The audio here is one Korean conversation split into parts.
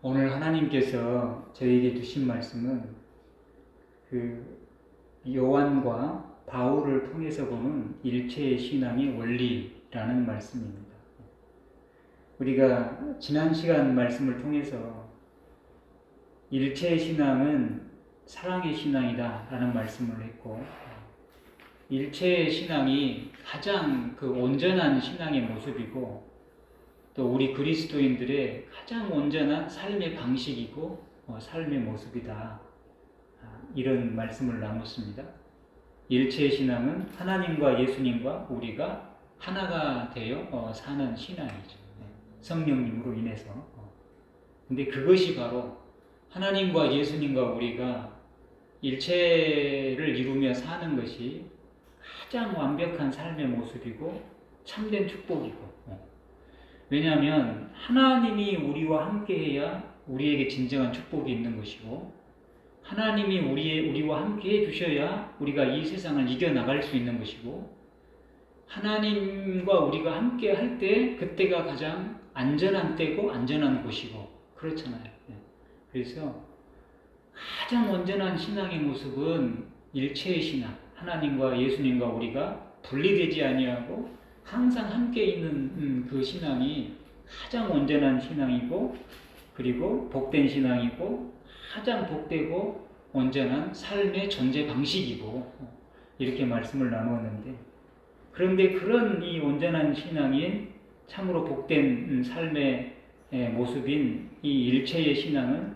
오늘 하나님께서 저에게 주신 말씀은 요한과 바울을 통해서 보는 일체의 신앙의 원리라는 말씀입니다. 우리가 지난 시간 말씀을 통해서 일체의 신앙은 사랑의 신앙이다 라는 말씀을 했고, 일체의 신앙이 가장 온전한 신앙의 모습이고, 또 우리 그리스도인들의 가장 온전한 삶의 방식이고 삶의 모습이다, 이런 말씀을 나눴습니다. 일체의 신앙은 하나님과 예수님과 우리가 하나가 되어 사는 신앙이죠. 성령님으로 인해서. 근데 그것이 바로 하나님과 예수님과 우리가 일체를 이루며 사는 것이 가장 완벽한 삶의 모습이고 참된 축복이고, 왜냐하면 하나님이 우리와 함께해야 우리에게 진정한 축복이 있는 것이고, 하나님이 우리와 함께 해주셔야 우리가 이 세상을 이겨나갈 수 있는 것이고, 하나님과 우리가 함께 할 때 그때가 가장 안전한 때고 안전한 곳이고 그렇잖아요. 그래서 가장 온전한 신앙의 모습은 일체의 신앙, 하나님과 예수님과 우리가 분리되지 아니하고 항상 함께 있는 그 신앙이 가장 온전한 신앙이고, 그리고 복된 신앙이고, 가장 복되고 온전한 삶의 존재 방식이고, 이렇게 말씀을 나누었는데, 그런데 그런 이 온전한 신앙인 참으로 복된 삶의 모습인 이 일체의 신앙은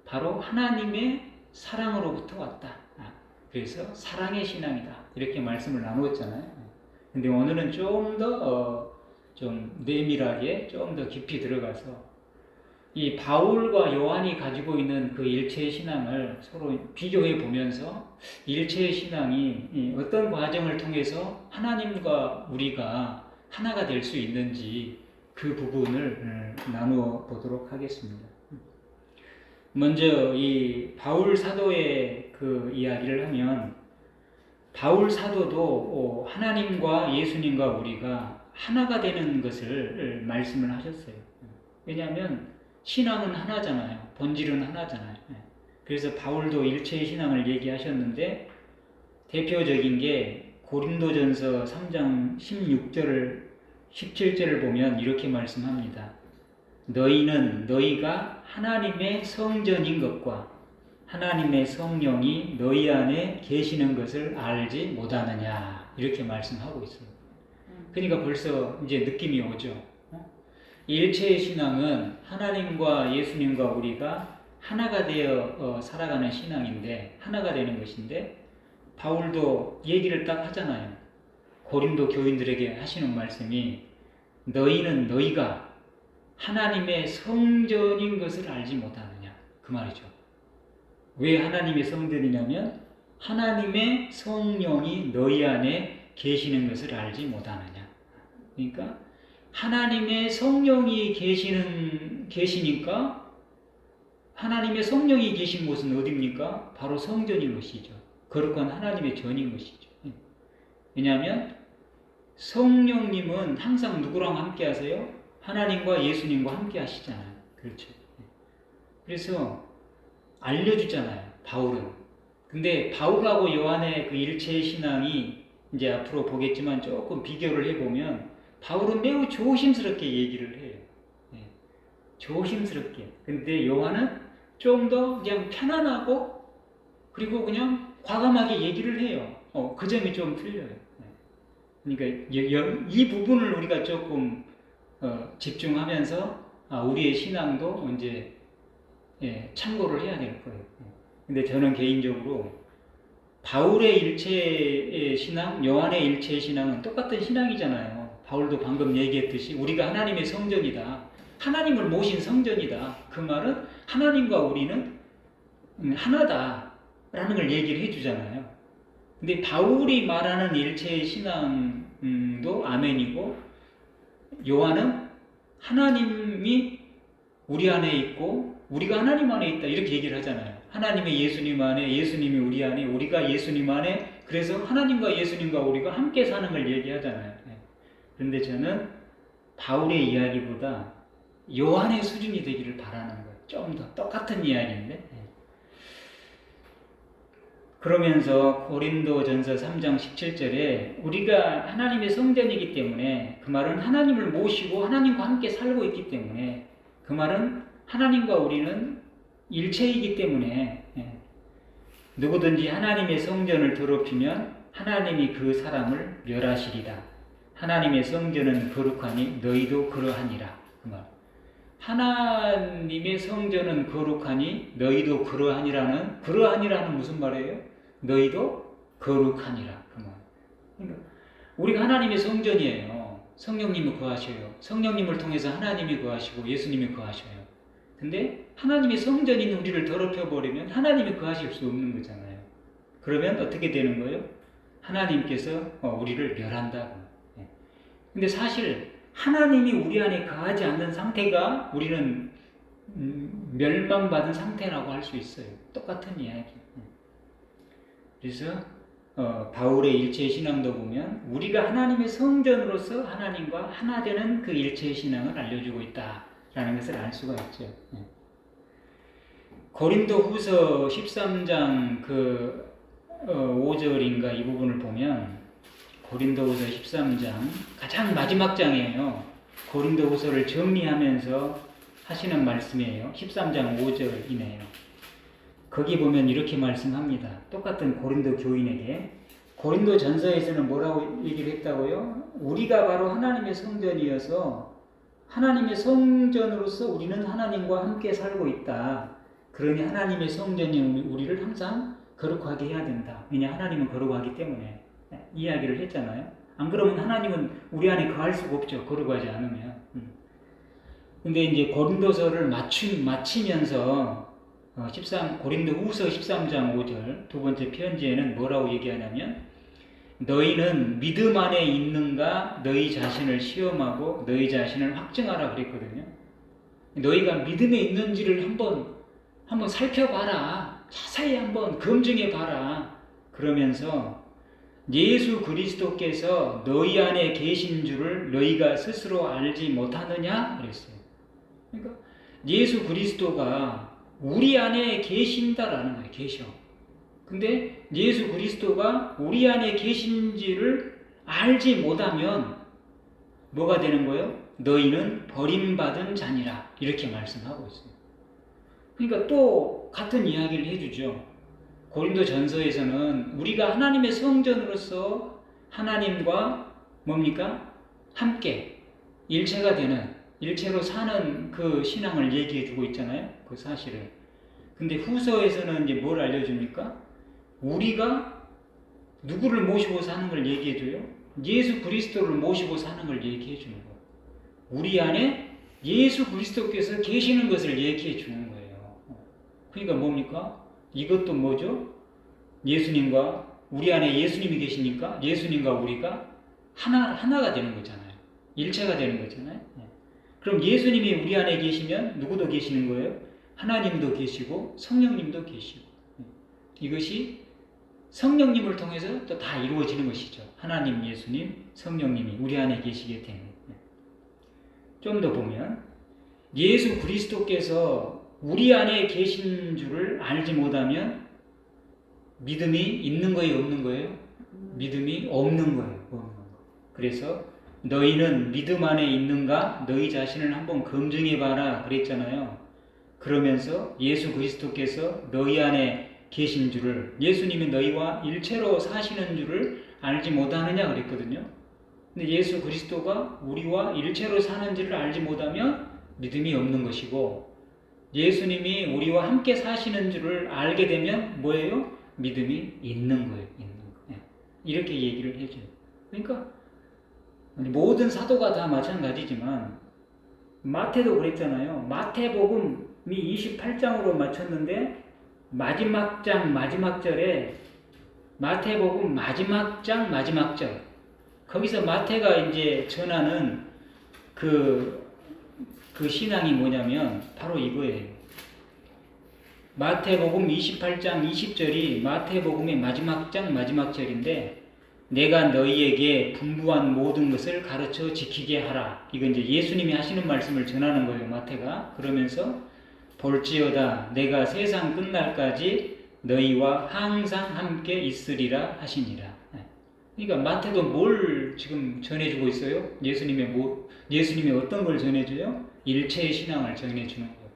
바로 하나님의 사랑으로부터 왔다. 그래서 사랑의 신앙이다, 이렇게 말씀을 나누었잖아요. 근데 오늘은 좀 내밀하게, 좀 더 깊이 들어가서 이 바울과 요한이 가지고 있는 그 일체의 신앙을 서로 비교해 보면서 일체의 신앙이 어떤 과정을 통해서 하나님과 우리가 하나가 될 수 있는지 그 부분을 나누어 보도록 하겠습니다. 먼저 이 바울 사도의 그 이야기를 하면, 바울 사도도 하나님과 예수님과 우리가 하나가 되는 것을 말씀을 하셨어요. 왜냐하면 신앙은 하나잖아요. 본질은 하나잖아요. 그래서 바울도 일체의 신앙을 얘기하셨는데, 대표적인 게 고린도전서 3장 16절 17절을 보면 이렇게 말씀합니다. 너희는 너희가 하나님의 성전인 것과 하나님의 성령이 너희 안에 계시는 것을 알지 못하느냐, 이렇게 말씀하고 있습니다. 그러니까 벌써 이제 느낌이 오죠. 일체의 신앙은 하나님과 예수님과 우리가 하나가 되어 살아가는 신앙인데, 하나가 되는 것인데, 바울도 얘기를 딱 하잖아요. 고린도 교인들에게 하시는 말씀이 너희는 너희가 하나님의 성전인 것을 알지 못하느냐, 그 말이죠. 왜 하나님의 성전이냐면 하나님의 성령이 너희 안에 계시는 것을 알지 못하느냐. 그러니까 하나님의 성령이 계시니까, 하나님의 성령이 계신 곳은 어디입니까? 바로 성전인 것이죠. 거룩한 하나님의 전인 것이죠. 왜냐하면 성령님은 항상 누구랑 함께 하세요? 하나님과 예수님과 함께 하시잖아요. 그렇죠. 그래서 알려주잖아요, 바울은. 근데 바울하고 요한의 그 일체의 신앙이 이제 앞으로 보겠지만 조금 비교를 해보면 바울은 매우 조심스럽게 얘기를 해요. 조심스럽게. 근데 요한은 좀 더 그냥 편안하고, 그리고 그냥 과감하게 얘기를 해요. 그 점이 좀 틀려요. 그러니까 이 부분을 우리가 조금 집중하면서 우리의 신앙도 이제 참고를 해야 될 거예요. 근데 저는 개인적으로 바울의 일체의 신앙, 요한의 일체의 신앙은 똑같은 신앙이잖아요. 바울도 방금 얘기했듯이 우리가 하나님의 성전이다, 하나님을 모신 성전이다. 그 말은 하나님과 우리는 하나다라는 걸 얘기를 해주잖아요. 근데 바울이 말하는 일체의 신앙도 아멘이고, 요한은 하나님이 우리 안에 있고 우리가 하나님 안에 있다, 이렇게 얘기를 하잖아요. 하나님의 예수님 안에, 예수님이 우리 안에, 우리가 예수님 안에, 그래서 하나님과 예수님과 우리가 함께 사는 걸 얘기하잖아요. 그런데 저는 바울의 이야기보다 요한의 수준이 되기를 바라는 거예요. 좀 더 똑같은 이야기인데. 그러면서 고린도전서 3장 17절에 우리가 하나님의 성전이기 때문에, 그 말은 하나님을 모시고 하나님과 함께 살고 있기 때문에, 그 말은 하나님과 우리는 일체이기 때문에 누구든지 하나님의 성전을 더럽히면 하나님이 그 사람을 멸하시리라. 하나님의 성전은 거룩하니 너희도 그러하니라. 그 말. 하나님의 성전은 거룩하니 너희도 그러하니라는 무슨 말이에요? 너희도 거룩하니라. 그 말. 그러니까 우리가 하나님의 성전이에요. 성령님이 거하셔요. 성령님을 통해서 하나님이 거하시고 예수님이 거하셔요. 근데 하나님의 성전인 우리를 더럽혀버리면 하나님이 거하실 수 없는 거잖아요. 그러면 어떻게 되는 거예요? 하나님께서 우리를 멸한다고. 근데 사실 하나님이 우리 안에 거하지 않는 상태가 우리는 멸망받은 상태라고 할 수 있어요. 똑같은 이야기. 그래서 바울의 일체의 신앙도 보면 우리가 하나님의 성전으로서 하나님과 하나 되는 그 일체의 신앙을 알려주고 있다라는 것을 알 수가 있죠. 고린도 후서 13장 5절인가 이 부분을 보면, 고린도후서 13장 가장 마지막 장이에요. 고린도후서를 정리하면서 하시는 말씀이에요. 13장 5절이네요. 거기 보면 이렇게 말씀합니다. 똑같은 고린도 교인에게. 고린도 전서에서는 뭐라고 얘기를 했다고요? 우리가 바로 하나님의 성전이어서 하나님의 성전으로서 우리는 하나님과 함께 살고 있다. 그러니 하나님의 성전이 우리를 항상 거룩하게 해야 된다. 왜냐 하나님은 거룩하기 때문에. 이야기를 했잖아요. 안 그러면 하나님은 우리 안에 거할 수가 없죠. 거룩하지 않으면. 근데 이제 고린도서를 마치면서 고린도 후서 13장 5절 두 번째 편지에는 뭐라고 얘기하냐면, 너희는 믿음 안에 있는가 너희 자신을 시험하고 너희 자신을 확증하라 그랬거든요. 너희가 믿음에 있는지를 한번 살펴봐라. 자세히 한번 검증해봐라. 그러면서 예수 그리스도께서 너희 안에 계신 줄을 너희가 스스로 알지 못하느냐 그랬어요. 그러니까 예수 그리스도가 우리 안에 계신다라는 거예요. 계셔. 근데 예수 그리스도가 우리 안에 계신지를 알지 못하면 뭐가 되는 거예요? 너희는 버림받은 자니라. 이렇게 말씀하고 있어요. 그러니까 또 같은 이야기를 해주죠. 고린도 전서에서는 우리가 하나님의 성전으로서 하나님과 뭡니까? 함께 일체가 되는, 일체로 사는 그 신앙을 얘기해 주고 있잖아요. 그 사실을. 근데 후서에서는 이제 뭘 알려줍니까? 우리가 누구를 모시고 사는 걸 얘기해 줘요? 예수 그리스도를 모시고 사는 걸 얘기해 주는 거예요. 우리 안에 예수 그리스도께서 계시는 것을 얘기해 주는 거예요. 그러니까 뭡니까? 이것도 뭐죠? 예수님과 우리 안에 예수님이 계시니까 예수님과 우리가 하나가 되는 거잖아요. 일체가 되는 거잖아요. 그럼 예수님이 우리 안에 계시면 누구도 계시는 거예요? 하나님도 계시고 성령님도 계시고. 이것이 성령님을 통해서 또 다 이루어지는 것이죠. 하나님, 예수님, 성령님이 우리 안에 계시게 되는. 좀 더 보면 예수 그리스도께서 우리 안에 계신 줄을 알지 못하면 믿음이 있는 거예요, 없는 거예요? 믿음이 없는 거예요. 그래서 너희는 믿음 안에 있는가? 너희 자신을 한번 검증해봐라 그랬잖아요. 그러면서 예수 그리스도께서 너희 안에 계신 줄을, 예수님이 너희와 일체로 사시는 줄을 알지 못하느냐 그랬거든요. 근데 예수 그리스도가 우리와 일체로 사는지를 알지 못하면 믿음이 없는 것이고, 예수님이 우리와 함께 사시는 줄을 알게 되면 뭐예요? 믿음이 있는 거예요. 있는 거. 이렇게 얘기를 해줘요. 그러니까 모든 사도가 다 마찬가지지만 마태도 그랬잖아요. 마태복음이 28장으로 마쳤는데 마지막 장 마지막 절에 마태복음 마지막 장 마지막 절, 거기서 마태가 이제 전하는 그 신앙이 뭐냐면 바로 이거예요. 마태복음 28장 20절이 마태복음의 마지막 장 마지막 절인데, 내가 너희에게 분부한 모든 것을 가르쳐 지키게 하라. 이건 이제 예수님이 하시는 말씀을 전하는 거예요, 마태가. 그러면서 볼지어다 내가 세상 끝날까지 너희와 항상 함께 있으리라 하시니라. 그러니까 마태도 뭘 지금 전해주고 있어요? 예수님이 어떤 걸 전해줘요? 일체의 신앙을 전해주는 거예요.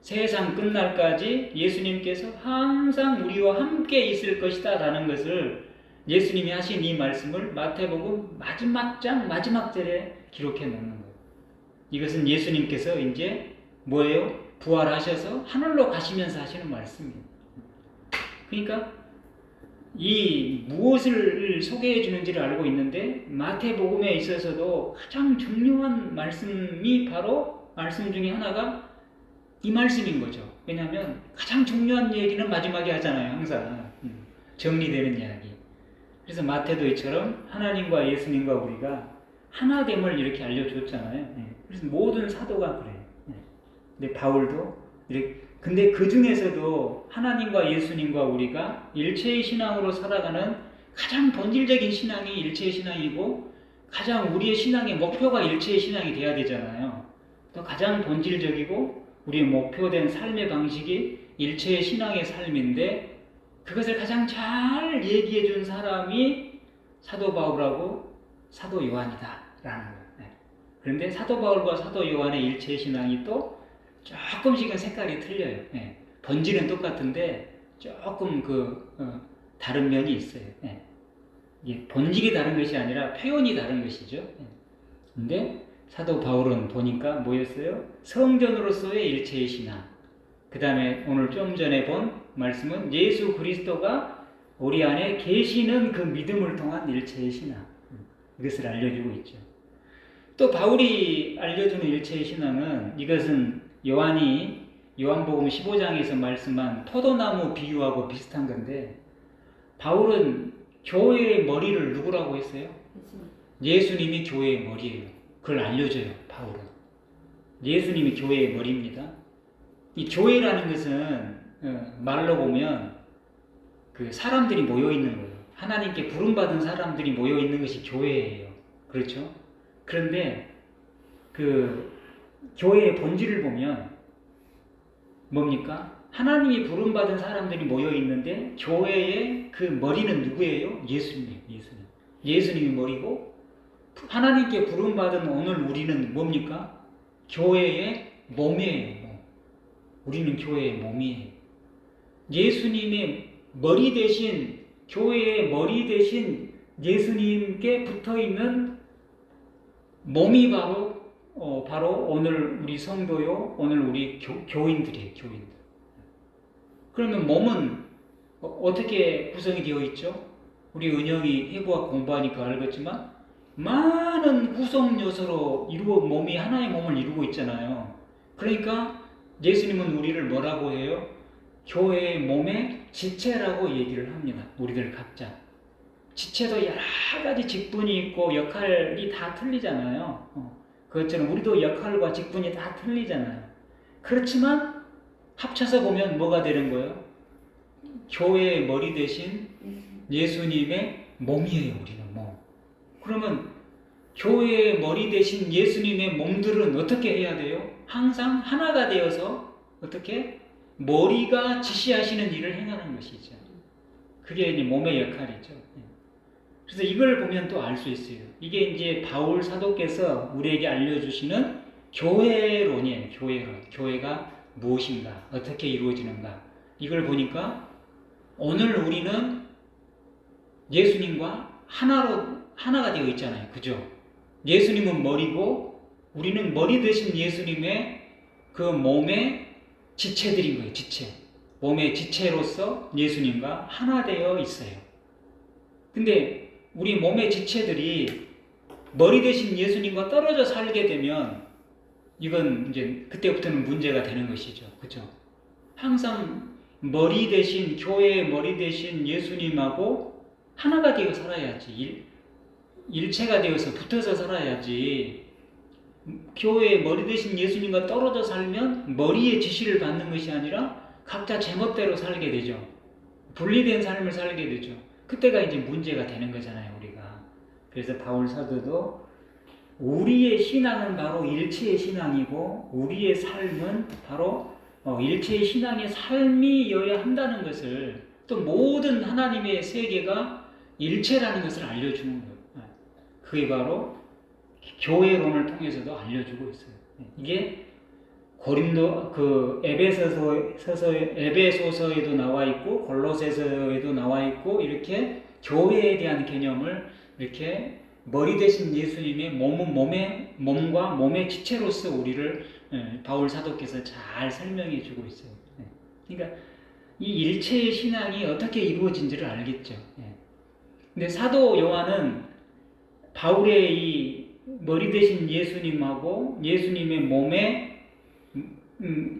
세상 끝날까지 예수님께서 항상 우리와 함께 있을 것이다 라는 것을 예수님이 하신 이 말씀을 마태복음 마지막 장 마지막 절에 기록해 놓는 거예요. 이것은 예수님께서 이제 뭐예요? 부활하셔서 하늘로 가시면서 하시는 말씀입니다. 그러니까 이 무엇을 소개해 주는지를 알고 있는데 마태복음에 있어서도 가장 중요한 말씀이 바로 말씀 중에 하나가 이 말씀인 거죠. 왜냐하면 가장 중요한 얘기는 마지막에 하잖아요. 항상 정리되는 이야기. 그래서 마태도 이처럼 하나님과 예수님과 우리가 하나됨을 이렇게 알려줬잖아요. 그래서 모든 사도가 그래요. 근데 바울도 이렇게, 근데 그 중에서도 하나님과 예수님과 우리가 일체의 신앙으로 살아가는 가장 본질적인 신앙이 일체의 신앙이고 가장 우리의 신앙의 목표가 일체의 신앙이 돼야 되잖아요. 또 가장 본질적이고 우리의 목표된 삶의 방식이 일체의 신앙의 삶인데 그것을 가장 잘 얘기해 준 사람이 사도 바울하고 사도 요한이다 라는 거예요. 그런데 사도 바울과 사도 요한의 일체의 신앙이 또 조금씩은 색깔이 틀려요. 본질은 똑같은데 조금 다른 면이 있어요. 본질이 다른 것이 아니라 표현이 다른 것이죠. 근데 사도 바울은 보니까 뭐였어요? 성전으로서의 일체의 신앙. 그 다음에 오늘 좀 전에 본 말씀은 예수 그리스도가 우리 안에 계시는 그 믿음을 통한 일체의 신앙. 이것을 알려주고 있죠. 또 바울이 알려주는 일체의 신앙은 이것은 요한복음 15장에서 말씀한 포도나무 비유하고 비슷한 건데 바울은 교회의 머리를 누구라고 했어요? 예수님이 교회의 머리예요. 그걸 알려줘요. 바울은. 예수님이 교회의 머리입니다. 이 교회라는 것은 말로 보면 그 사람들이 모여 있는 거예요. 하나님께 부름받은 사람들이 모여 있는 것이 교회예요. 그렇죠? 그런데 그 교회의 본질을 보면 뭡니까? 하나님이 부름받은 사람들이 모여 있는데 교회의 그 머리는 누구예요? 예수님이에요. 예수님이 머리고 하나님께 부름받은 오늘 우리는 뭡니까? 교회의 몸이에요. 우리는 교회의 몸이에요. 예수님의 머리 대신 교회의 머리 대신 예수님께 붙어있는 몸이 바로 오늘 우리 성도요, 오늘 우리 교인들이에요. 교인들. 그러면 몸은 어떻게 구성이 되어 있죠? 우리 은영이 해부학 공부하니까 알겠지만 많은 구성 요소로 몸이 하나의 몸을 이루고 있잖아요. 그러니까 예수님은 우리를 뭐라고 해요? 교회의 몸의 지체라고 얘기를 합니다. 우리들 각자. 지체도 여러 가지 직분이 있고 역할이 다 틀리잖아요. 그것처럼 우리도 역할과 직분이 다 틀리잖아요. 그렇지만 합쳐서 보면 뭐가 되는 거예요? 교회의 머리 대신 예수님의 몸이에요. 우리는 몸. 그러면 교회의 머리 대신 예수님의 몸들은 어떻게 해야 돼요? 항상 하나가 되어서 어떻게? 머리가 지시하시는 일을 행하는 것이죠. 그게 이제 몸의 역할이죠. 그래서 이걸 보면 또 알 수 있어요. 이게 이제 바울 사도께서 우리에게 알려주시는 교회론이에요. 교회론. 교회가 무엇인가? 어떻게 이루어지는가? 이걸 보니까 오늘 우리는 예수님과 하나가 되어 있잖아요. 그죠? 예수님은 머리고 우리는 머리 대신 예수님의 그 몸의 지체들인 거예요. 지체. 몸의 지체로서 예수님과 하나 되어 있어요. 근데 우리 몸의 지체들이 머리 대신 예수님과 떨어져 살게 되면 이건 이제 그때부터는 문제가 되는 것이죠. 그죠? 항상 머리 대신 교회의 머리 대신 예수님하고 하나가 되어 살아야지. 일체가 되어서 붙어서 살아야지. 교회의 머리 대신 예수님과 떨어져 살면 머리의 지시를 받는 것이 아니라 각자 제멋대로 살게 되죠. 분리된 삶을 살게 되죠. 그때가 이제 문제가 되는 거잖아요, 우리가. 그래서 바울 사도도 우리의 신앙은 바로 일체의 신앙이고 우리의 삶은 바로 일체의 신앙의 삶이어야 한다는 것을, 또 모든 하나님의 세계가 일체라는 것을 알려주는 거예요. 그게 바로 교회론을 통해서도 알려주고 있어요. 이게 고린도 에베소서에도 나와 있고 골로새서에도 나와 있고, 이렇게 교회에 대한 개념을 이렇게 머리 대신 예수님의 몸과 몸의 지체로서 우리를 바울 사도께서 잘 설명해 주고 있어요. 그러니까 이 일체의 신앙이 어떻게 이루어진지를 알겠죠. 근데 사도 요한은 바울의 이 머리 대신 예수님하고 예수님의 몸에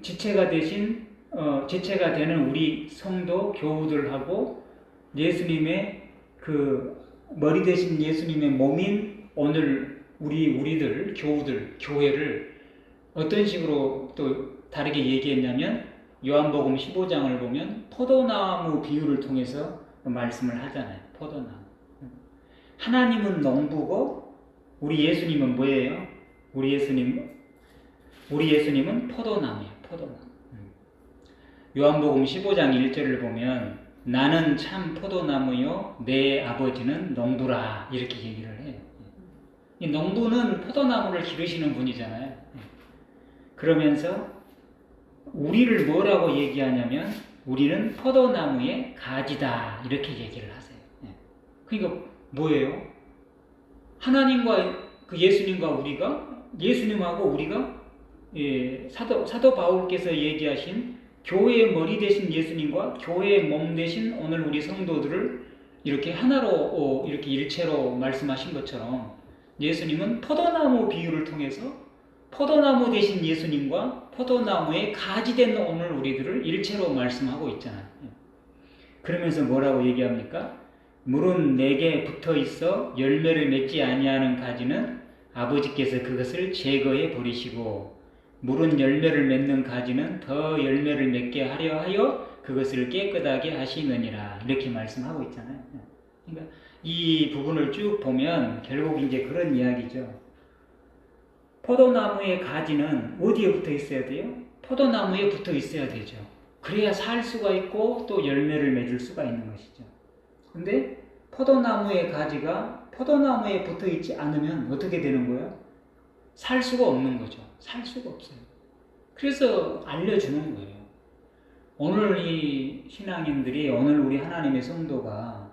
지체가 되는 우리 성도 교우들하고 예수님의 그 머리 대신 예수님의 몸인 오늘 우리들 교우들 교회를 어떤 식으로 또 다르게 얘기했냐면, 요한복음 15장을 보면 포도나무 비유를 통해서 말씀을 하잖아요. 포도나무. 하나님은 농부고 우리 예수님은 뭐예요? 우리 예수님은 포도나무예요. 포도나무. 요한복음 15장 1절을 보면 나는 참 포도나무요 내 아버지는 농부라, 이렇게 얘기를 해요. 이 농부는 포도나무를 기르시는 분이잖아요. 그러면서 우리를 뭐라고 얘기하냐면 우리는 포도나무의 가지다, 이렇게 얘기를 하세요. 그러니까 뭐예요? 하나님과 그 예수님과 우리가, 예수님하고 우리가 사도 바울께서 얘기하신 교회의 머리 대신 예수님과 교회의 몸 대신 오늘 우리 성도들을 이렇게 하나로 이렇게 일체로 말씀하신 것처럼, 예수님은 포도나무 비유를 통해서 포도나무 대신 예수님과 포도나무의 가지된 오늘 우리들을 일체로 말씀하고 있잖아요. 그러면서 뭐라고 얘기합니까? 물은 내게 붙어 있어 열매를 맺지 아니하는 가지는 아버지께서 그것을 제거해 버리시고, 물은 열매를 맺는 가지는 더 열매를 맺게 하려 하여 그것을 깨끗하게 하시느니라, 이렇게 말씀하고 있잖아요. 그러니까 이 부분을 쭉 보면 결국 이제 그런 이야기죠. 포도나무의 가지는 어디에 붙어 있어야 돼요? 포도나무에 붙어 있어야 되죠. 그래야 살 수가 있고 또 열매를 맺을 수가 있는 것이죠. 근데 포도나무의 가지가 포도나무에 붙어 있지 않으면 어떻게 되는 거예요? 살 수가 없는 거죠. 살 수가 없어요. 그래서 알려주는 거예요. 오늘 이 신앙인들이, 오늘 우리 하나님의 성도가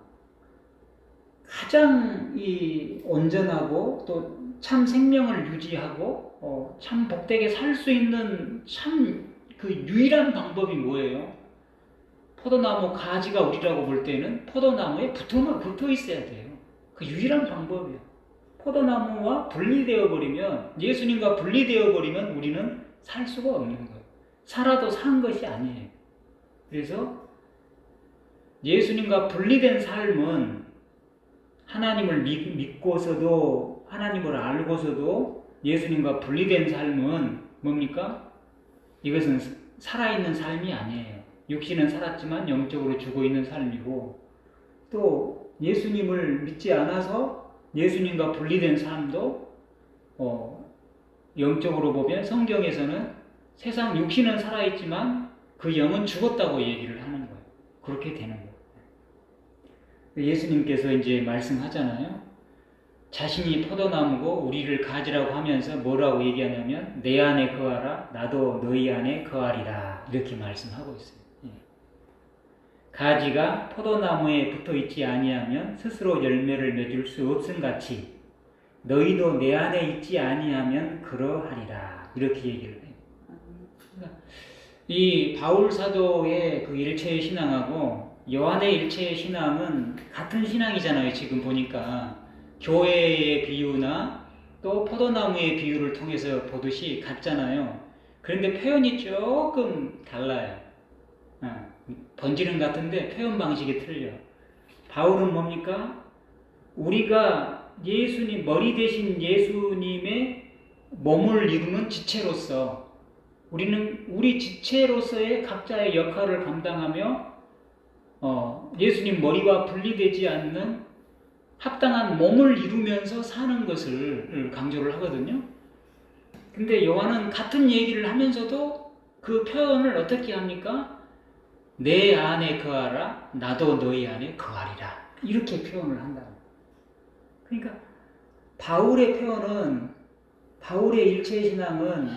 가장 이 온전하고 또 참 생명을 유지하고 참 복되게 살 수 있는 참 그 유일한 방법이 뭐예요? 포도나무 가지가 우리라고 볼 때는 포도나무에 붙어 있어야 돼요. 그 유일한 방법이에요. 포도나무와 분리되어 버리면, 예수님과 분리되어 버리면 우리는 살 수가 없는 거예요. 살아도 산 것이 아니에요. 그래서 예수님과 분리된 삶은, 하나님을 믿고서도 하나님을 알고서도 예수님과 분리된 삶은 뭡니까? 이것은 살아있는 삶이 아니에요. 육신은 살았지만 영적으로 죽어 있는 삶이고, 또 예수님을 믿지 않아서 예수님과 분리된 삶도 영적으로 보면 성경에서는 세상 육신은 살아있지만 그 영은 죽었다고 얘기를 하는 거예요. 그렇게 되는 거예요. 예수님께서 이제 말씀하잖아요. 자신이 포도나무고 우리를 가지라고 하면서 뭐라고 얘기하냐면 내 안에 거하라 나도 너희 안에 거하리라, 이렇게 말씀하고 있어요. 가지가 포도나무에 붙어 있지 아니하면 스스로 열매를 맺을 수 없음 같이 너희도 내 안에 있지 아니하면 그러하리라, 이렇게 얘기를 해요. 이 바울 사도의 그 일체의 신앙하고 요한의 일체의 신앙은 같은 신앙이잖아요. 지금 보니까 교회의 비유나 또 포도나무의 비유를 통해서 보듯이 같잖아요. 그런데 표현이 조금 달라요. 번지는 같은데 표현 방식이 틀려요. 바울은 뭡니까? 우리가 예수님, 머리 대신 예수님의 몸을 이루는 지체로서, 우리는 우리 지체로서의 각자의 역할을 감당하며 예수님 머리와 분리되지 않는 합당한 몸을 이루면서 사는 것을 강조를 하거든요. 근데 요한은 같은 얘기를 하면서도 그 표현을 어떻게 합니까? 내 안에 거하라, 나도 너희 안에 거하리라. 이렇게 표현을 한다. 그러니까 바울의 표현은, 바울의 일체신앙은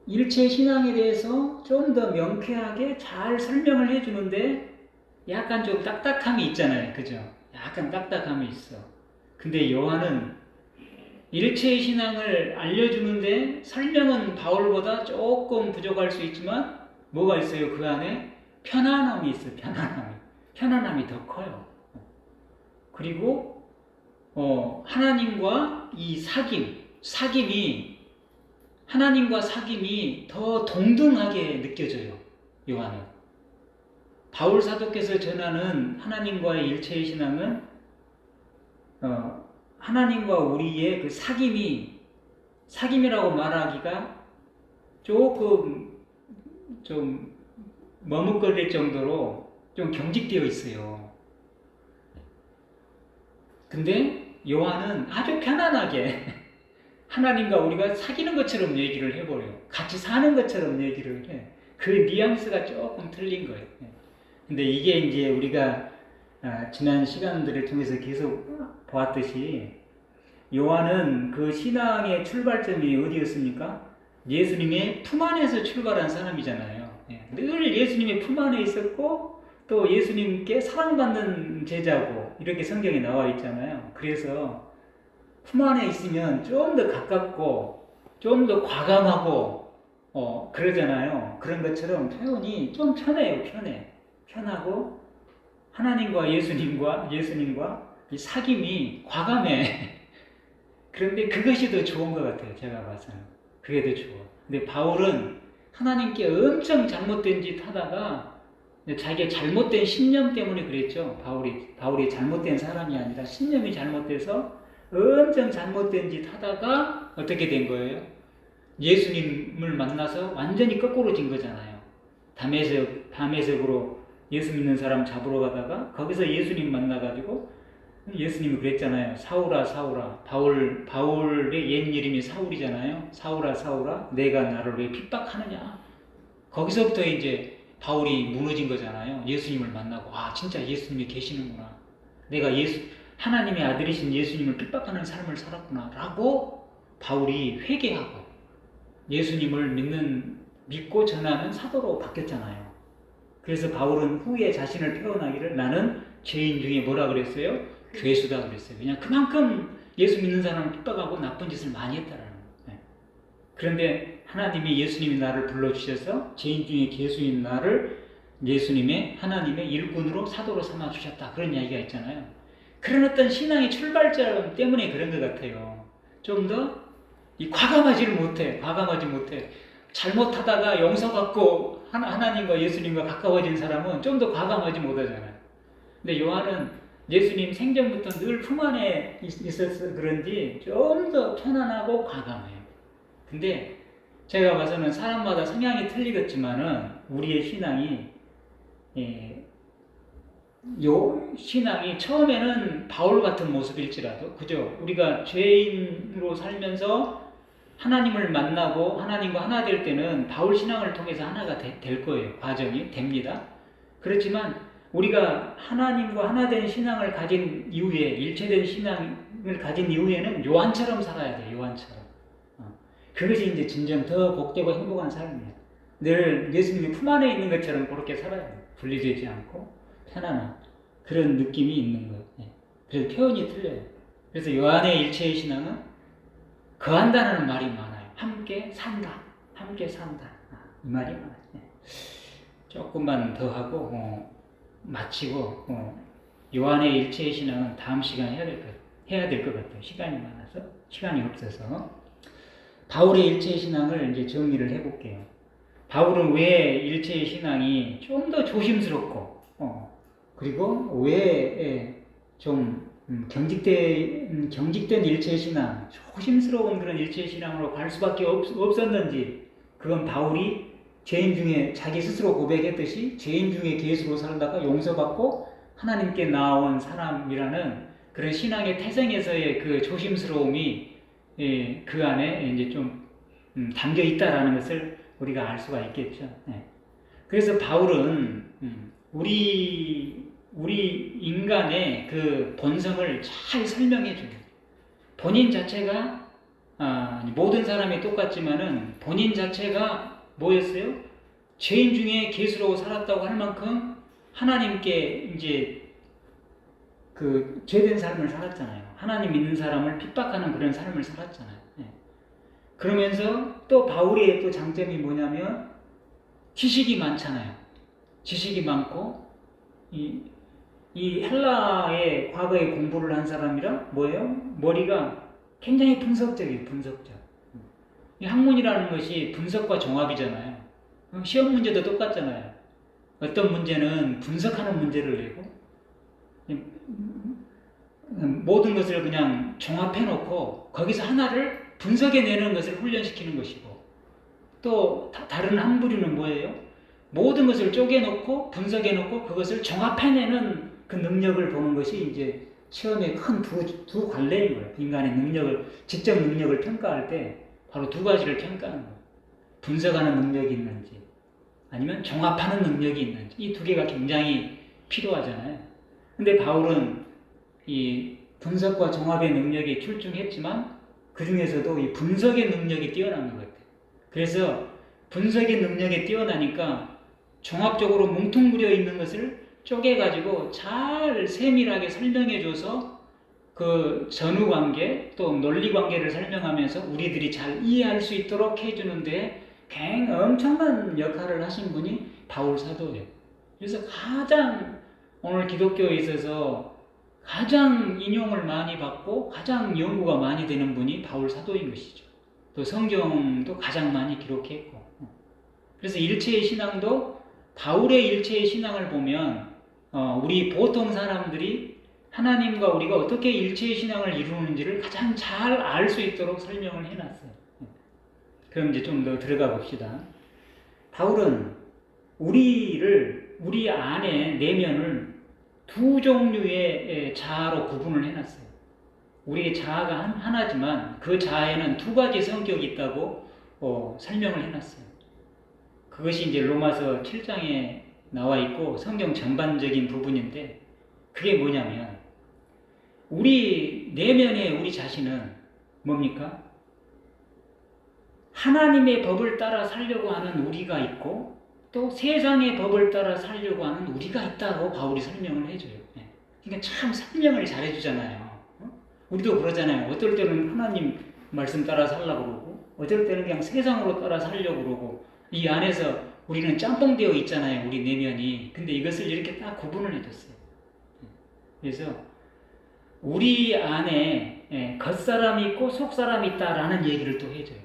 일체신앙에 대해서 좀 더 명쾌하게 잘 설명을 해주는데 약간 좀 딱딱함이 있잖아요. 그죠? 약간 딱딱함이 있어. 근데 요한은 일체의 신앙을 알려주는데 설명은 바울보다 조금 부족할 수 있지만 뭐가 있어요? 그 안에 편안함이 있어요. 편안함이 더 커요. 그리고 하나님과 이 하나님과 사귐이 더 동등하게 느껴져요. 요한은. 바울 사도께서 전하는 하나님과의 일체의 신앙은 하나님과 우리의 그 사귐이라고 말하기가 조금 좀 머뭇거릴 정도로 좀 경직되어 있어요. 근데 요한은 아주 편안하게 하나님과 우리가 사귀는 것처럼 얘기를 해버려요. 같이 사는 것처럼 얘기를 해. 그 뉘앙스가 조금 틀린 거예요. 근데 이게 이제 우리가 지난 시간들을 통해서 계속 보았듯이 요한은 그 신앙의 출발점이 어디였습니까? 예수님의 품 안에서 출발한 사람이잖아요. 늘 예수님의 품 안에 있었고 또 예수님께 사랑받는 제자고 이렇게 성경에 나와 있잖아요. 그래서 품 안에 있으면 좀 더 가깝고 좀 더 과감하고 그러잖아요. 그런 것처럼 표현이 좀 편해요. 편하고 하나님과 예수님과 이 사귐이 과감해. 그런데 그것이 더 좋은 것 같아요. 제가 봐서는. 그게 더 좋아. 근데 바울은 하나님께 엄청 잘못된 짓 하다가 자기의 잘못된 신념 때문에 그랬죠. 바울이 잘못된 사람이 아니라 신념이 잘못돼서 엄청 잘못된 짓 하다가 어떻게 된 거예요? 예수님을 만나서 완전히 거꾸로진 거잖아요. 담에색으로 예수 믿는 사람 잡으러 가다가 거기서 예수님 만나가지고 예수님이 그랬잖아요. 사울아 사울아. 바울의 옛 이름이 사울이잖아요. 사울아 사울아 내가 나를 왜 핍박하느냐. 거기서부터 이제 바울이 무너진 거잖아요. 예수님을 만나고 진짜 예수님이 계시는구나. 내가 하나님의 아들이신 예수님을 핍박하는 삶을 살았구나 라고 바울이 회개하고 예수님을 믿고 전하는 사도로 바뀌었잖아요. 그래서 바울은 후에 자신을 표현하기를 나는 죄인 중에 뭐라 그랬어요? 괴수다 그랬어요. 그냥 그만큼 예수 믿는 사람을 핍박하고 나쁜 짓을 많이 했다라는 거예요. 그런데 하나님이 예수님이 나를 불러주셔서 죄인 중에 괴수인 나를 예수님의 하나님의 일꾼으로 사도로 삼아주셨다. 그런 이야기가 있잖아요. 그런 어떤 신앙의 출발점 때문에 그런 것 같아요. 좀 더 과감하지 못해. 잘못하다가 용서받고 하나님과 예수님과 가까워진 사람은 좀 더 과감하지 못하잖아요. 근데 요한은 예수님 생전부터 늘 품 안에 있어서 그런지 좀 더 편안하고 과감해요. 근데 제가 봐서는 사람마다 성향이 틀리겠지만은 우리의 신앙이 처음에는 바울 같은 모습일지라도 그죠? 우리가 죄인으로 살면서 하나님을 만나고 하나님과 하나 될 때는 바울 신앙을 통해서 하나가 될 거예요. 과정이 됩니다. 그렇지만 우리가 하나님과 하나 된 신앙을 가진 이후에 일체된 신앙을 가진 이후에는 요한처럼 살아야 돼요. 요한처럼. 그것이 이제 진정 더 복되고 행복한 삶이에요. 늘 예수님이 품 안에 있는 것처럼 그렇게 살아야 돼요. 분리되지 않고 편안한 그런 느낌이 있는 거예요. 그래서 표현이 틀려요. 그래서 요한의 일체의 신앙은 거한다는 말이 많아요. 함께 산다. 이 말이 많아요. 조금만 더 하고 마치고 요한의 일체의 신앙은 다음 시간에 해야 될 것 같아요. 시간이 없어서 바울의 일체의 신앙을 이제 정리를 해볼게요. 바울은 왜 일체의 신앙이 좀 더 조심스럽고 그리고 왜 좀 경직된 일체의 신앙, 조심스러운 그런 일체의 신앙으로 갈 수밖에 없었는지, 그건 바울이 죄인 중에 자기 스스로 고백했듯이 죄인 중에 괴수로 살다가 용서받고 하나님께 나온 사람이라는 그런 신앙의 태생에서의 그 조심스러움이 그 안에 이제 좀 담겨 있다라는 것을 우리가 알 수가 있겠죠. 예. 그래서 바울은 우리 인간의 그 본성을 잘 설명해 줘요. 본인 자체가 모든 사람이 똑같지만은 본인 자체가 뭐였어요? 죄인 중에 괴수로 살았다고 할 만큼 하나님께 이제 그 죄된 삶을 살았잖아요. 하나님 믿는 사람을 핍박하는 그런 삶을 살았잖아요. 예. 그러면서 또 바울의 또 장점이 뭐냐면 지식이 많잖아요. 지식이 많고 이 헬라의 과거에 공부를 한 사람이라 뭐예요? 머리가 굉장히 분석적이에요. 분석적. 이 학문이라는 것이 분석과 종합이잖아요. 시험 문제도 똑같잖아요. 어떤 문제는 분석하는 문제를 내고 모든 것을 그냥 종합해 놓고 거기서 하나를 분석해 내는 것을 훈련시키는 것이고, 또 다른 학부류는 뭐예요? 모든 것을 쪼개 놓고 분석해 놓고 그것을 종합해내는 그 능력을 보는 것이 이제 시험의 큰 두 관례인 거예요. 인간의 능력을, 지적 능력을 평가할 때 바로 두 가지를 평가하는 거예요. 분석하는 능력이 있는지 아니면 종합하는 능력이 있는지, 이 두 개가 굉장히 필요하잖아요. 근데 바울은 이 분석과 종합의 능력이 출중했지만 그 중에서도 이 분석의 능력이 뛰어난 것 같아요. 그래서 분석의 능력이 뛰어나니까 종합적으로 뭉뚱그려 있는 것을 쪼개가지고 잘 세밀하게 설명해줘서 그 전후관계 또 논리관계를 설명하면서 우리들이 잘 이해할 수 있도록 해주는데 굉장히 엄청난 역할을 하신 분이 바울 사도예요. 그래서 가장 오늘 기독교에 있어서 가장 인용을 많이 받고 가장 연구가 많이 되는 분이 바울 사도인 것이죠. 또 성경도 가장 많이 기록했고, 그래서 일체의 신앙도 바울의 일체의 신앙을 보면 우리 보통 사람들이 하나님과 우리가 어떻게 일체의 신앙을 이루는지를 가장 잘 알 수 있도록 설명을 해놨어요. 그럼 이제 좀 더 들어가 봅시다. 바울은 우리 안에 내면을 두 종류의 자아로 구분을 해놨어요. 우리의 자아가 하나지만 그 자아에는 두 가지 성격이 있다고 설명을 해놨어요. 그것이 이제 로마서 7장에 나와 있고 성경 전반적인 부분인데, 그게 뭐냐면 우리 내면의 우리 자신은 뭡니까? 하나님의 법을 따라 살려고 하는 우리가 있고 또 세상의 법을 따라 살려고 하는 우리가 있다고 바울이 설명을 해줘요. 그러니까 참 설명을 잘해주잖아요. 우리도 그러잖아요. 어떨 때는 하나님 말씀 따라 살려고 그러고 어떨 때는 그냥 세상으로 따라 살려고 그러고, 이 안에서 우리는 짬뽕되어 있잖아요. 우리 내면이. 근데 이것을 이렇게 딱 구분을 해줬어요. 그래서 우리 안에 겉사람이 있고 속사람이 있다라는 얘기를 또 해줘요.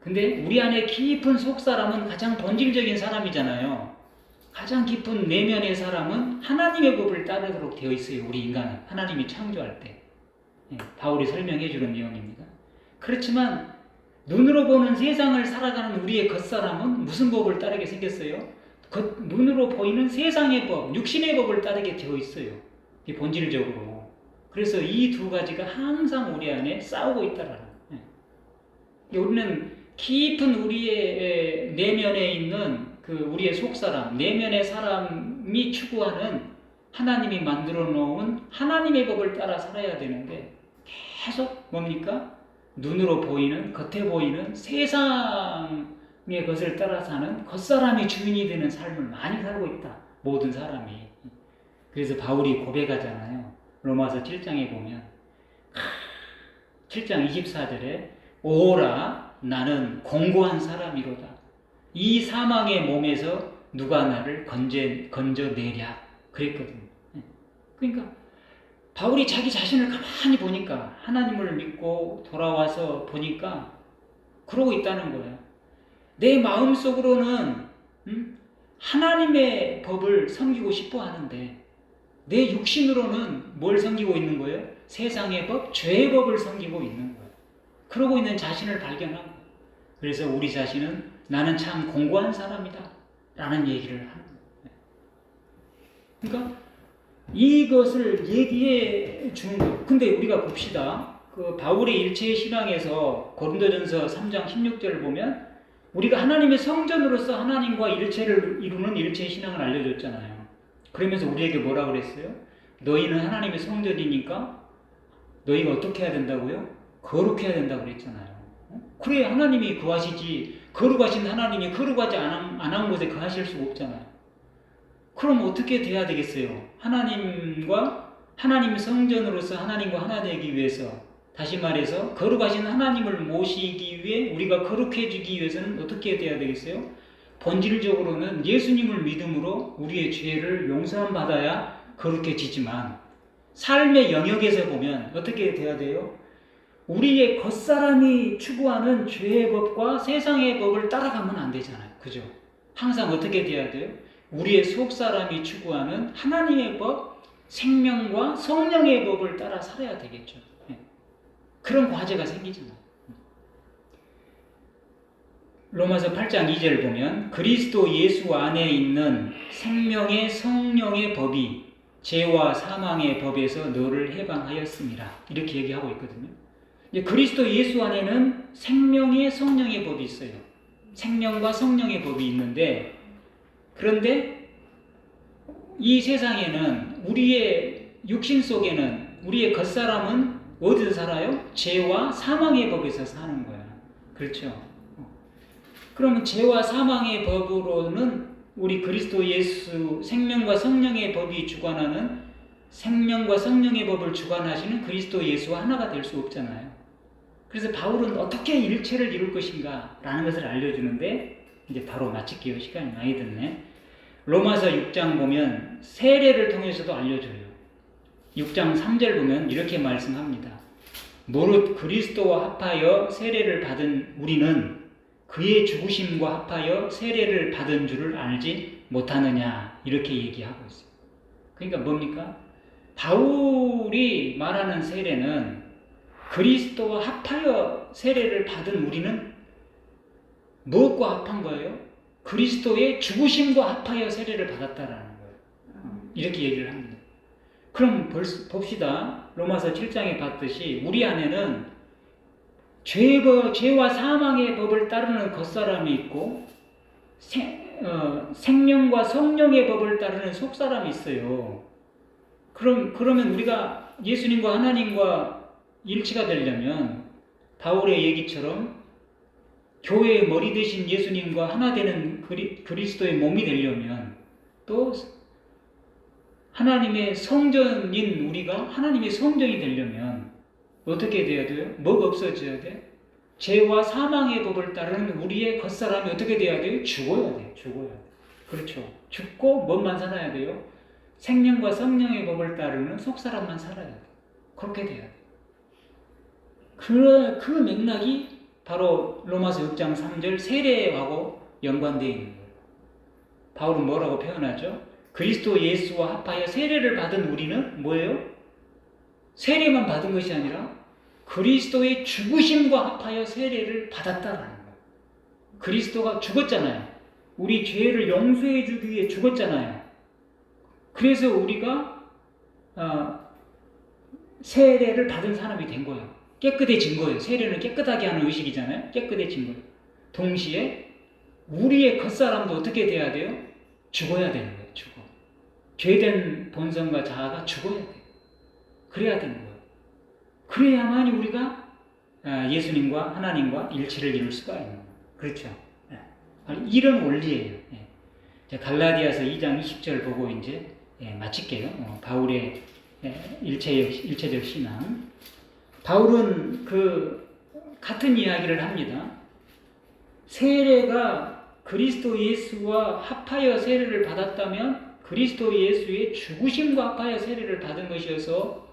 근데 우리 안에 깊은 속사람은 가장 본질적인 사람이잖아요. 가장 깊은 내면의 사람은 하나님의 법을 따르도록 되어 있어요. 우리 인간은 하나님이 창조할 때. 바울이 설명해 주는 내용입니다. 그렇지만 눈으로 보는 세상을 살아가는 우리의 겉사람은 무슨 법을 따르게 생겼어요? 눈으로 보이는 세상의 법, 육신의 법을 따르게 되어 있어요. 본질적으로. 그래서 이 두 가지가 항상 우리 안에 싸우고 있다라는 거예요. 우리는 깊은 우리의 내면에 있는 그 우리의 속사람, 내면의 사람이 추구하는 하나님이 만들어 놓은 하나님의 법을 따라 살아야 되는데 계속 뭡니까? 눈으로 보이는, 겉에 보이는 세상의 것을 따라 사는 겉사람이 주인이 되는 삶을 많이 살고 있다. 모든 사람이. 그래서 바울이 고백하잖아요. 로마서 7장에 보면 7장 24절에 오라 나는 공고한 사람이로다. 이 사망의 몸에서 누가 나를 건져내랴 그랬거든요. 그러니까 바울이 자기 자신을 가만히 보니까, 하나님을 믿고 돌아와서 보니까 그러고 있다는 거예요. 내 마음속으로는 하나님의 법을 섬기고 싶어 하는데 내 육신으로는 뭘 섬기고 있는 거예요? 세상의 법, 죄의 법을 섬기고 있는 거예요. 그러고 있는 자신을 발견하고, 그래서 우리 자신은 나는 참 공고한 사람이다 라는 얘기를 하는 거예요. 그러니까 이것을 얘기해 주는 거예요. 근데 우리가 봅시다. 그 바울의 일체의 신앙에서 고린도전서 3장 16절을 보면 우리가 하나님의 성전으로서 하나님과 일체를 이루는 일체의 신앙을 알려줬잖아요. 그러면서 우리에게 뭐라 그랬어요? 너희는 하나님의 성전이니까 너희가 어떻게 해야 된다고요? 거룩해야 된다고 그랬잖아요. 그래야 하나님이 거하시지, 거룩하신 하나님이 거룩하지 않은 곳에 거하실 수가 없잖아요. 그럼 어떻게 돼야 되겠어요? 하나님의 성전으로서 하나님과 하나 되기 위해서, 다시 말해서 거룩하신 하나님을 모시기 위해, 우리가 거룩해지기 위해서는 어떻게 돼야 되겠어요? 본질적으로는 예수님을 믿음으로 우리의 죄를 용서함 받아야 거룩해지지만, 삶의 영역에서 보면 어떻게 돼야 돼요? 우리의 겉사람이 추구하는 죄의 법과 세상의 법을 따라가면 안 되잖아요. 그죠? 항상 어떻게 돼야 돼요? 우리의 속사람이 추구하는 하나님의 법, 생명과 성령의 법을 따라 살아야 되겠죠. 그런 과제가 생기잖아요. 로마서 8장 2절 보면 그리스도 예수 안에 있는 생명의 성령의 법이 죄와 사망의 법에서 너를 해방하였습니다. 이렇게 얘기하고 있거든요. 그리스도 예수 안에는 생명의 성령의 법이 있어요. 생명과 성령의 법이 있는데, 그런데 이 세상에는, 우리의 육신 속에는, 우리의 겉사람은 어디서 살아요? 죄와 사망의 법에서 사는 거야. 그렇죠? 그러면 죄와 사망의 법으로는 우리 그리스도 예수 생명과 성령의 법이 주관하는, 생명과 성령의 법을 주관하시는 그리스도 예수와 하나가 될 수 없잖아요. 그래서 바울은 어떻게 일체를 이룰 것인가 라는 것을 알려주는데, 이제 바로 마칠게요. 시간이 많이 됐네. 로마서 6장 보면 세례를 통해서도 알려줘요. 6장 3절 보면 이렇게 말씀합니다. 무릇 그리스도와 합하여 세례를 받은 우리는 그의 죽으심과 합하여 세례를 받은 줄을 알지 못하느냐, 이렇게 얘기하고 있어요. 그러니까 뭡니까? 바울이 말하는 세례는 그리스도와 합하여 세례를 받은 우리는 무엇과 합한 거예요? 그리스도의 죽으심과 합하여 세례를 받았다라는 거예요. 이렇게 얘기를 합니다. 그럼 봅시다. 로마서 7장에 봤듯이 우리 안에는 죄와 사망의 법을 따르는 겉사람이 있고 생명과 성령의 법을 따르는 속사람이 있어요. 그러면 우리가 예수님과 하나님과 일치가 되려면 바울의 얘기처럼 교회의 머리 되신 예수님과 하나 되는 그리스도의 몸이 되려면, 또 하나님의 성전인 우리가 하나님의 성전이 되려면 어떻게 돼야 돼요? 뭐가 없어져야 돼? 죄와 사망의 법을 따르는 우리의 겉사람이 어떻게 돼야 돼요? 죽어야 돼요. 죽어야 돼요. 그렇죠. 죽고 뭐만 살아야 돼요? 생명과 성령의 법을 따르는 속사람만 살아야 돼요. 그렇게 돼야 돼요. 그 맥락이 바로 로마서 6장 3절 세례하고 연관되어 있는 거예요. 바울은 뭐라고 표현하죠? 그리스도 예수와 합하여 세례를 받은 우리는 뭐예요? 세례만 받은 것이 아니라 그리스도의 죽으심과 합하여 세례를 받았다라는 거예요. 그리스도가 죽었잖아요. 우리 죄를 용서해 주기 위해 죽었잖아요. 그래서 우리가 세례를 받은 사람이 된 거예요. 깨끗해진 거예요. 세례는 깨끗하게 하는 의식이잖아요. 깨끗해진 거예요. 동시에 우리의 겉사람도 어떻게 돼야 돼요? 죽어야 되는 거예요. 죽어. 죄된 본성과 자아가 죽어야 돼요. 그래야 되는 거예요. 그래야만이 우리가 예수님과 하나님과 일치를 이룰 수가 있는 거예요. 그렇죠? 이런 원리예요. 갈라디아서 2장 20절 보고 이제 마칠게요. 바울의 일체적 신앙. 바울은 같은 이야기를 합니다. 세례가 그리스도 예수와 합하여 세례를 받았다면 그리스도 예수의 죽으심과 합하여 세례를 받은 것이어서,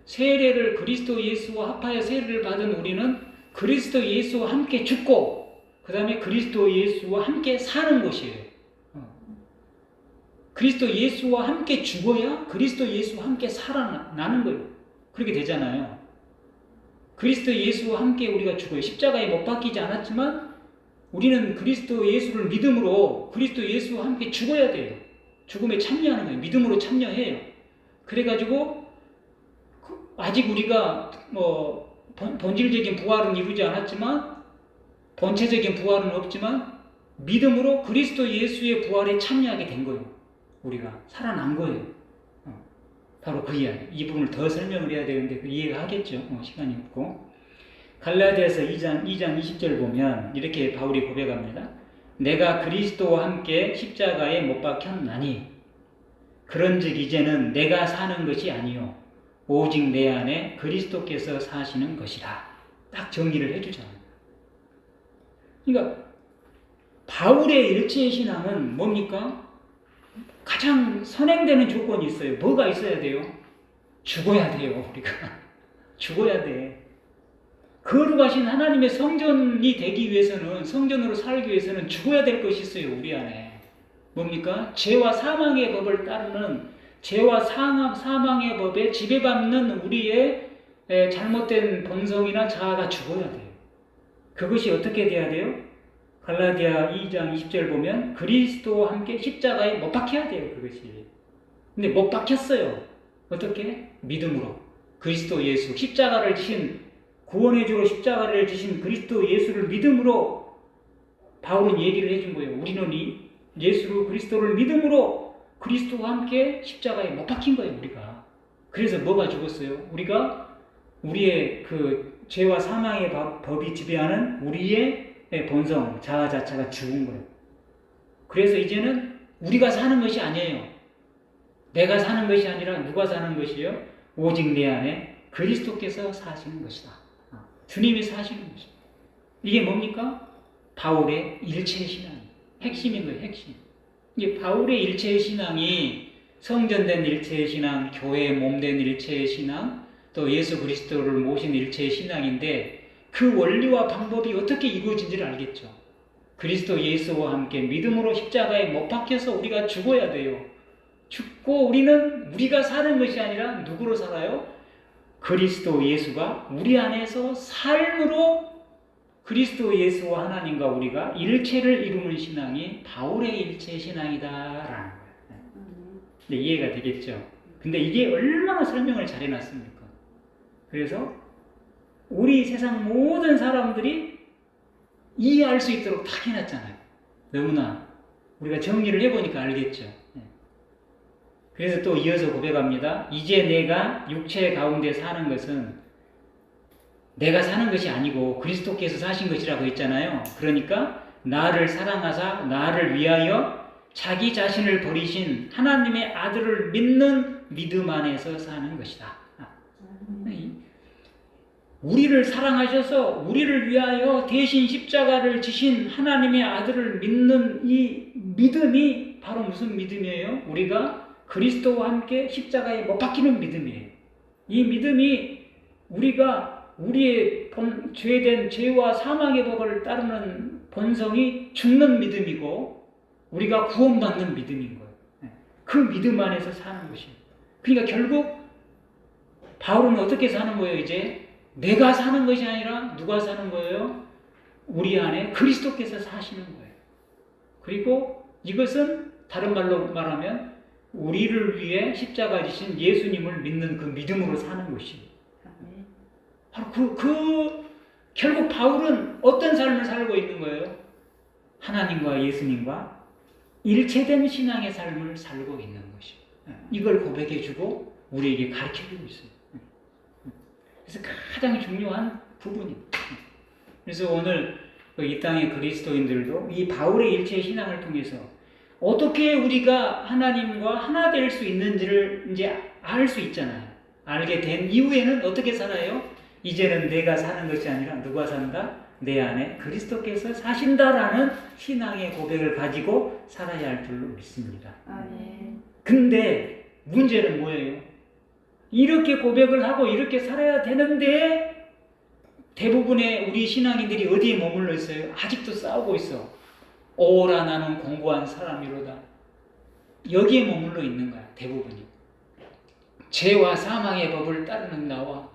세례를 그리스도 예수와 합하여 세례를 받은 우리는 그리스도 예수와 함께 죽고 그 다음에 그리스도 예수와 함께 사는 것이에요. 그리스도 예수와 함께 죽어야 그리스도 예수와 함께 살아나는 거예요. 그렇게 되잖아요. 그리스도 예수와 함께 우리가 죽어요. 십자가에 못 박히지 않았지만 우리는 그리스도 예수를 믿음으로 그리스도 예수와 함께 죽어야 돼요. 죽음에 참여하는 거예요. 믿음으로 참여해요. 그래가지고 아직 우리가 본질적인 부활은 이루지 않았지만 본체적인 부활은 없지만 믿음으로 그리스도 예수의 부활에 참여하게 된 거예요. 우리가 살아난 거예요. 바로 그 이야기. 이 부분을 더 설명을 해야 되는데 그 이해가 하겠죠. 시간이 없고. 갈라디아서 2장 20절 보면 이렇게 바울이 고백합니다. 내가 그리스도와 함께 십자가에 못 박혔나니 그런즉 이제는 내가 사는 것이 아니요 오직 내 안에 그리스도께서 사시는 것이라. 딱 정리를 해주잖아요. 그러니까 바울의 일체의 신앙은 뭡니까? 가장 선행되는 조건이 있어요. 뭐가 있어야 돼요? 죽어야 돼요. 우리가 죽어야 돼. 거룩하신 하나님의 성전이 되기 위해서는, 성전으로 살기 위해서는 죽어야 될 것이 있어요. 우리 안에. 뭡니까? 죄와 사망의 법을 따르는, 죄와 사망의 법에 지배받는 우리의 잘못된 본성이나 자아가 죽어야 돼요. 그것이 어떻게 돼야 돼요? 갈라디아 2장 20절 보면 그리스도와 함께 십자가에 못 박혀야 돼요. 그것이. 근데 못 박혔어요. 어떻게? 믿음으로. 그리스도 예수, 십자가를 지신, 구원의 주로 십자가를 지신 그리스도 예수를 믿음으로 바울은 얘기를 해준 거예요. 우리는 이 예수를, 그리스도를 믿음으로 그리스도와 함께 십자가에 못 박힌 거예요. 우리가. 그래서 뭐가 죽었어요? 우리가 우리의 그 죄와 사망의 법이 지배하는 우리의 본성, 자아 자체가 죽은 거예요. 그래서 이제는 우리가 사는 것이 아니에요. 내가 사는 것이 아니라 누가 사는 것이요? 오직 내 안에 그리스도께서 사시는 것이다. 주님이 사시는 것이다. 이게 뭡니까? 바울의 일체의 신앙. 핵심인 거예요. 핵심. 이게 바울의 일체의 신앙이 성전된 일체의 신앙, 교회의 몸된 일체의 신앙, 또 예수 그리스도를 모신 일체의 신앙인데 그 원리와 방법이 어떻게 이루어진지를 알겠죠. 그리스도 예수와 함께 믿음으로 십자가에 못 박혀서 우리가 죽어야 돼요. 죽고 우리는 우리가 사는 것이 아니라 누구로 살아요? 그리스도 예수가 우리 안에서 삶으로 그리스도 예수와 하나님과 우리가 일체를 이루는 신앙이 바울의 일체 신앙이다라는 거예요. 네, 이해가 되겠죠. 근데 이게 얼마나 설명을 잘 해놨습니까? 그래서 우리 세상 모든 사람들이 이해할 수 있도록 다 해놨잖아요. 너무나 우리가 정리를 해보니까 알겠죠. 그래서 또 이어서 고백합니다. 이제 내가 육체 가운데 사는 것은 내가 사는 것이 아니고 그리스도께서 사신 것이라고 했잖아요. 그러니까 나를 사랑하사 나를 위하여 자기 자신을 버리신 하나님의 아들을 믿는 믿음 안에서 사는 것이다. 우리를 사랑하셔서 우리를 위하여 대신 십자가를 지신 하나님의 아들을 믿는 이 믿음이 바로 무슨 믿음이에요? 우리가 그리스도와 함께 십자가에 못 박히는 믿음이에요. 이 믿음이 우리가 우리의 죄된 죄와 사망의 법을 따르는 본성이 죽는 믿음이고 우리가 구원받는 믿음인 거예요. 그 믿음 안에서 사는 것이에요. 그러니까 결국 바울은 어떻게 사는 거예요? 이제 내가 사는 것이 아니라 누가 사는 거예요? 우리 안에 그리스도께서 사시는 거예요. 그리고 이것은 다른 말로 말하면 우리를 위해 십자가 지신 예수님을 믿는 그 믿음으로 사는 것이에요. 바로 결국 바울은 어떤 삶을 살고 있는 거예요? 하나님과 예수님과 일체된 신앙의 삶을 살고 있는 것이에요. 이걸 고백해주고 우리에게 가르쳐주고 있어요. 그래서 가장 중요한 부분입니다. 그래서 오늘 이 땅의 그리스도인들도 이 바울의 일체의 신앙을 통해서 어떻게 우리가 하나님과 하나 될 수 있는지를 이제 알 수 있잖아요. 알게 된 이후에는 어떻게 살아요? 이제는 내가 사는 것이 아니라 누가 산다? 내 안에 그리스도께서 사신다라는 신앙의 고백을 가지고 살아야 할 줄로 믿습니다. 근데 문제는 뭐예요? 이렇게 고백을 하고 이렇게 살아야 되는데 대부분의 우리 신앙인들이 어디에 머물러 있어요? 아직도 싸우고 있어. 오라 나는 공고한 사람이로다. 여기에 머물러 있는 거야. 대부분이. 죄와 사망의 법을 따르는 나와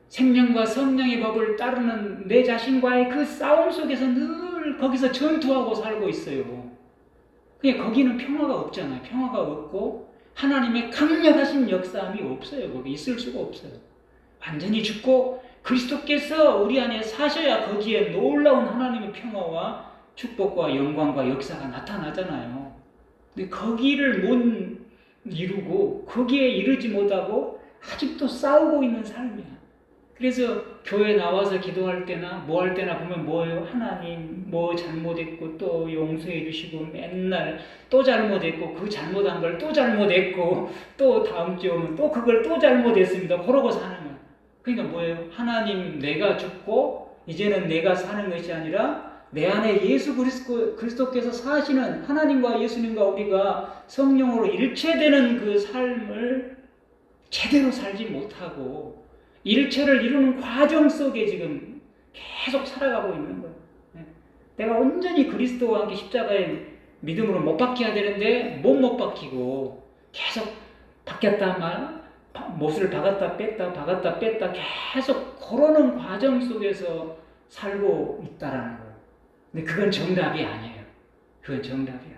생명과 성령의 법을 따르는 내 자신과의 그 싸움 속에서 늘 거기서 전투하고 살고 있어요. 그냥 거기는 평화가 없잖아요. 평화가 없고 하나님의 강력하신 역사함이 없어요. 거기 있을 수가 없어요. 완전히 죽고 그리스도께서 우리 안에 사셔야 거기에 놀라운 하나님의 평화와 축복과 영광과 역사가 나타나잖아요. 근데 거기를 못 이루고 거기에 이르지 못하고 아직도 싸우고 있는 삶이야. 그래서 교회 나와서 기도할 때나 뭐 할 때나 보면 뭐예요? 하나님 뭐 잘못했고 또 용서해 주시고 맨날 또 잘못했고 그 잘못한 걸 또 잘못했고 또 다음 주에 오면 또 그걸 또 잘못했습니다. 그러고 사는 거야. 그러니까 뭐예요? 하나님 내가 죽고 이제는 내가 사는 것이 아니라 내 안에 예수 그리스도께서 사시는 하나님과 예수님과 우리가 성령으로 일체되는 그 삶을 제대로 살지 못하고 일체를 이루는 과정 속에 지금 계속 살아가고 있는 거예요. 내가 온전히 그리스도와 함께 십자가에 믿음으로 못 박혀야 되는데 못 박히고 계속 박혔다 못을 박았다 뺐다 계속 그러는 과정 속에서 살고 있다라는 거예요. 근데 그건 정답이 아니에요. 그건 정답이야.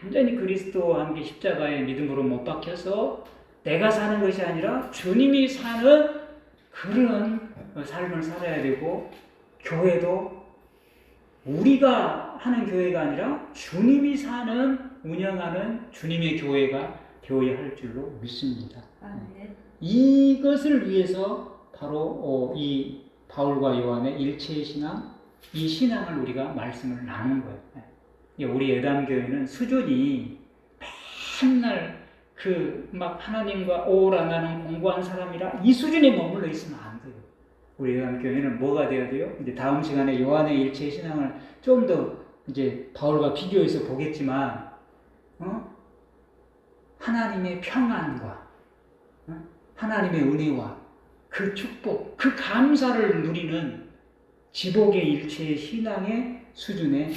완전히 그리스도와 함께 십자가에 믿음으로 못 박혀서 내가 사는 것이 아니라 주님이 사는 그런 삶을 살아야 되고, 교회도 우리가 하는 교회가 아니라 주님이 사는 운영하는 주님의 교회가 되어야 할 줄로 믿습니다. 네. 이것을 위해서 바로 이 바울과 요한의 일체의 신앙, 이 신앙을 우리가 말씀을 나눈 거예요. 우리 예담교회는 수준이 맨날 막 하나님과 오라 나는 공부한 사람이라 이 수준에 머물러 있으면 안 돼요. 우리 예담교회는 뭐가 되어야 돼요? 이제 다음 시간에 요한의 일체의 신앙을 좀 더 이제 바울과 비교해서 보겠지만, 하나님의 평안과 하나님의 은혜와 그 축복, 그 감사를 누리는 지복의 일체의 신앙의 수준에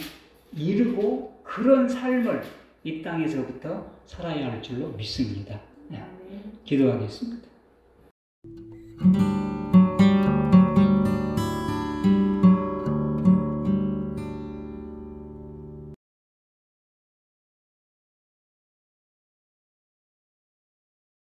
이르고 그런 삶을 이 땅에서부터 살아야 할 줄로 믿습니다. 기도하겠습니다.